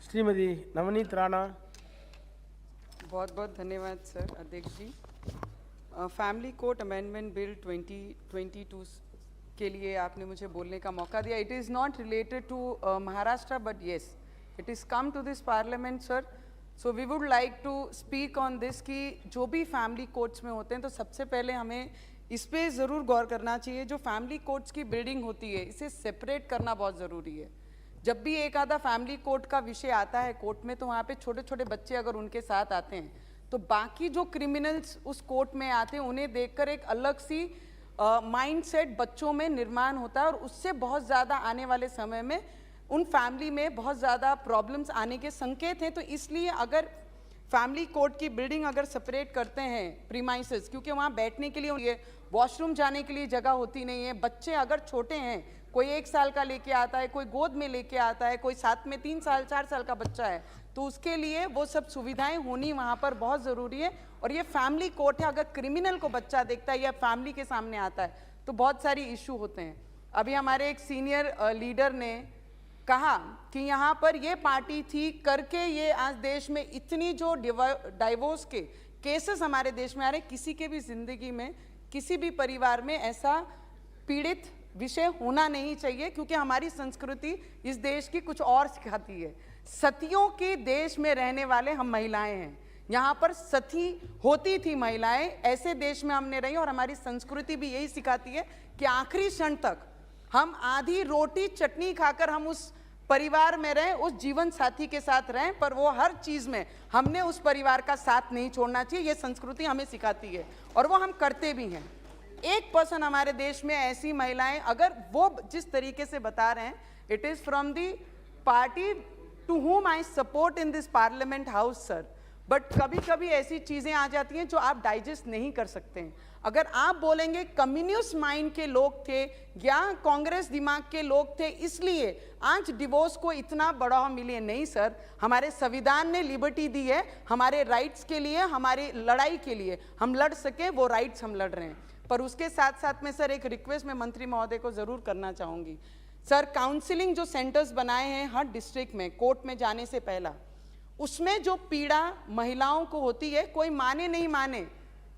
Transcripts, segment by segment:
श्रीमती नवनीत राणा। बहुत बहुत धन्यवाद सर अध्यक्ष ji. Family court amendment bill 2022 के लिए आपने मुझे बोलने का मौका दिया। It is not related to Maharashtra but yes it is come to this parliament sir. So we would like to speak on this कि जो भी फैमिली कोर्ट्स में होते हैं तो सबसे पहले हमें इस पर ज़रूर गौर करना चाहिए। जो फैमिली कोर्ट्स की बिल्डिंग होती है इसे सेपरेट करना बहुत ज़रूरी है। जब भी एक आधा फैमिली कोर्ट का विषय आता है कोर्ट में तो वहाँ पे छोटे छोटे बच्चे अगर उनके साथ आते हैं तो बाकी जो क्रिमिनल्स उस कोर्ट में आते हैं उन्हें देखकर एक अलग सी माइंडसेट बच्चों में निर्माण होता है और उससे बहुत ज़्यादा आने वाले समय में उन फैमिली में बहुत ज़्यादा प्रॉब्लम्स आने के संकेत हैं। तो इसलिए अगर फैमिली कोर्ट की बिल्डिंग अगर सेपरेट करते हैं प्रीमाइसेस, क्योंकि वहाँ बैठने के लिए वॉशरूम जाने के लिए जगह होती नहीं है, बच्चे अगर छोटे हैं, कोई 1 साल का लेके आता है, कोई गोद में लेके आता है, कोई साथ में 3 साल 4 साल का बच्चा है, तो उसके लिए वो सब सुविधाएं होनी वहाँ पर बहुत ज़रूरी है। और ये फैमिली कोर्ट है, अगर क्रिमिनल को बच्चा देखता है या फैमिली के सामने आता है तो बहुत सारी इशू होते हैं। अभी हमारे एक सीनियर लीडर ने कहा कि यहाँ पर ये पार्टी थी करके ये आज देश में इतनी जो डाइवोर्स के केसेस हमारे देश में आ रहे, किसी के भी जिंदगी में किसी भी परिवार में ऐसा पीड़ित विषय होना नहीं चाहिए, क्योंकि हमारी संस्कृति इस देश की कुछ और सिखाती है। सतियों के देश में रहने वाले हम महिलाएं हैं, यहाँ पर सती होती थी महिलाएं, ऐसे देश में हमने रही और हमारी संस्कृति भी यही सिखाती है कि आखिरी क्षण तक हम आधी रोटी चटनी खाकर हम उस परिवार में रहें, उस जीवन साथी के साथ रहें, पर वो हर चीज़ में हमने उस परिवार का साथ नहीं छोड़ना चाहिए। ये संस्कृति हमें सिखाती है और वो हम करते भी हैं। 1% हमारे देश में ऐसी महिलाएं, अगर वो जिस तरीके से बता रहे हैं, it is from the party to whom I support in this parliament house sir. But कभी कभी ऐसी चीज़ें आ जाती हैं जो आप डाइजेस्ट नहीं कर सकते हैं। अगर आप बोलेंगे कम्युनिस्ट माइंड के लोग थे या कांग्रेस दिमाग के लोग थे इसलिए आज डिवोर्स को इतना बढ़ावा मिले, नहीं सर। हमारे संविधान ने लिबर्टी दी है, हमारे राइट्स के लिए, हमारी लड़ाई के लिए हम लड़ सके, वो राइट्स हम लड़ रहे हैं। पर उसके साथ साथ में सर एक रिक्वेस्ट मैं मंत्री महोदय को ज़रूर करना चाहूँगी सर। काउंसलिंग जो सेंटर्स बनाए हैं हर डिस्ट्रिक्ट में कोर्ट में जाने से पहला, उसमें जो पीड़ा महिलाओं को होती है, कोई माने नहीं माने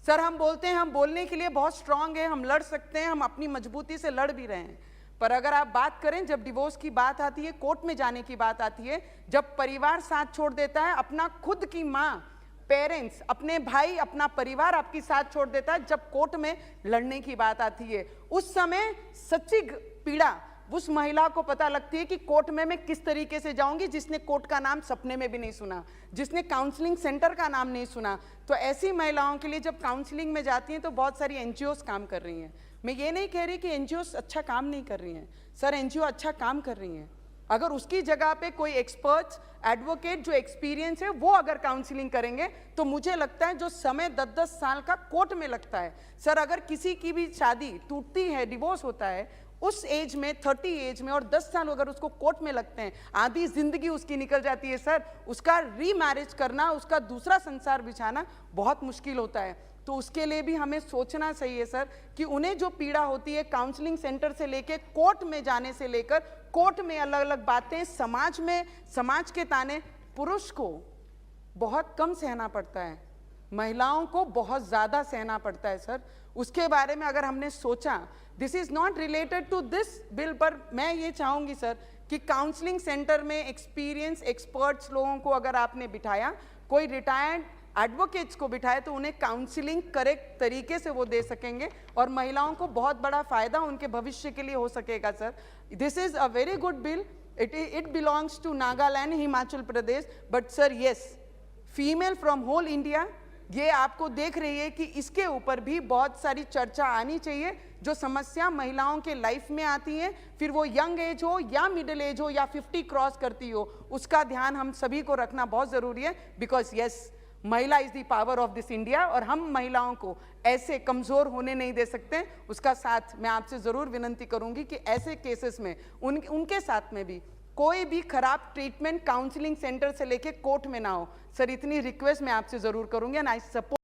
सर, हम बोलते हैं हम बोलने के लिए बहुत स्ट्रांग है, हम लड़ सकते हैं, हम अपनी मजबूती से लड़ भी रहे हैं, पर अगर आप बात करें जब डिवोर्स की बात आती है, कोर्ट में जाने की बात आती है, जब परिवार साथ छोड़ देता है, अपना खुद की माँ, पेरेंट्स, अपने भाई, अपना परिवार आपकी साथ छोड़ देता है, जब कोर्ट में लड़ने की बात आती है, उस समय सच्ची पीड़ा उस महिला को पता लगती है कि कोर्ट में मैं किस तरीके से जाऊंगी, जिसने कोर्ट का नाम सपने में भी नहीं सुना, जिसने काउंसलिंग सेंटर का नाम नहीं सुना। तो ऐसी महिलाओं के लिए जब काउंसलिंग में जाती हैं तो बहुत सारी एनजीओस काम कर रही हैं। मैं ये नहीं कह रही कि एनजीओस अच्छा काम नहीं कर रही हैं सर, एनजीओ अच्छा काम कर रही हैं। अगर उसकी जगह पे कोई एक्सपर्ट्स, एडवोकेट जो एक्सपीरियंस है वो अगर काउंसलिंग करेंगे तो मुझे लगता है जो समय 10-10 साल का कोर्ट में लगता है सर, अगर किसी की भी शादी टूटती है, डिवोर्स होता है उस एज में, 30 एज में, और 10 साल अगर उसको कोर्ट में लगते हैं, आधी जिंदगी उसकी निकल जाती है सर। उसका रीमैरिज करना, उसका दूसरा संसार बिछाना बहुत मुश्किल होता है। तो उसके लिए भी हमें सोचना चाहिए सर कि उन्हें जो पीड़ा होती है काउंसलिंग सेंटर से लेकर कोर्ट में जाने से लेकर, कोर्ट में अलग अलग बातें, समाज में समाज के ताने, पुरुष को बहुत कम सहना पड़ता है, महिलाओं को बहुत ज़्यादा सहना पड़ता है सर। उसके बारे में अगर हमने सोचा, this is not related to this bill, पर मैं ये चाहूँगी सर कि काउंसलिंग सेंटर में एक्सपीरियंस एक्सपर्ट्स लोगों को अगर आपने बिठाया, कोई रिटायर्ड एडवोकेट्स को बिठाए, तो उन्हें काउंसलिंग करेक्ट तरीके से वो दे सकेंगे और महिलाओं को बहुत बड़ा फायदा उनके भविष्य के लिए हो सकेगा sir. This is a very good bill, it belongs to Nagaland, Himachal Pradesh, but sir yes, female from whole India ये आपको देख रही है कि इसके ऊपर भी बहुत सारी चर्चा आनी चाहिए। जो समस्या महिलाओं के लाइफ में आती हैं, फिर वो यंग एज हो या मिडिल एज हो या 50 क्रॉस करती हो, उसका ध्यान हम सभी को रखना बहुत ज़रूरी है। बिकॉज येस, महिला is the power of this India और हम महिलाओं को ऐसे कमज़ोर होने नहीं दे सकते। उसका साथ मैं आपसे ज़रूर विनंती करूँगी कि ऐसे केसेस में उनके साथ में भी कोई भी खराब ट्रीटमेंट काउंसलिंग सेंटर से लेके कोर्ट में ना हो सर, इतनी रिक्वेस्ट मैं आपसे ज़रूर करूँगी। And I support